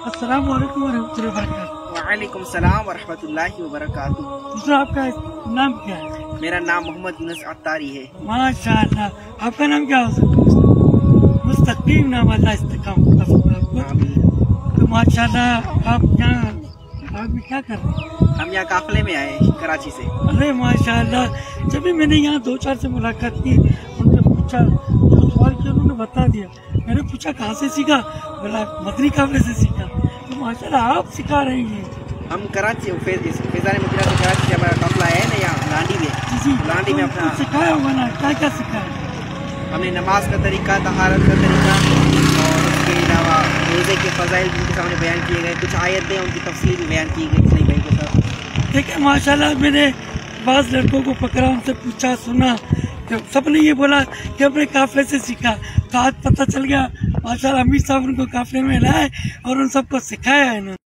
अस्सलाम वालेकुम वरहमतुल्लाहि वबरकातुहू। वालेकुम सलाम वरहमतुल्लाहि वबरकातुहू। दूसरा आपका नाम क्या है? मेरा नाम मोहम्मद यूनुस अत्तारी है। माशाअल्लाह, आपका नाम क्या हो सकता है? मुस्तकीम नाम, अल्लाह इस्तेकाम आपको। तो माशाअल्लाह, आप यहाँ आप भी क्या कर रहे हैं? हम यहाँ काफिले में आए हैं कराची से। अरे माशाअल्लाह, जब भी मैंने यहाँ दो चार से मुलाकात की, उनसे पूछा, जो सवाल किया उन्होंने बता दिया। मैंने पूछा कहाँ से सीखा, बोला मदनी काफिले से सीखा। तो माशाअल्लाह आप सिखा रही हैं। हम कराची फैजान मदीना से कराची से हमारा काफिला है ना, यहाँ लांडी में। लांडी में अपना सिखाया होगा ना, क्या क्या सिखाया? हमने नमाज का तरीका, तहारत का तरीका और उसके अलावा रोज़े के फ़ज़ाइल उनके सामने बयान किए गए। कुछ आयतें उनकी तफसील भी बयान की गई सही भाई के साथ। ठीक है माशाल्लाह, मैंने बाज़ लड़कों को पकड़ा, उनसे पूछा, सुना, तो सबने ये बोला कि अपने काफिले से सीखा। तो आज पता चल गया माशाल्लाह, अमीर साहब उनको काफिले में लाए और उन सबको सिखाया है इन्होंने।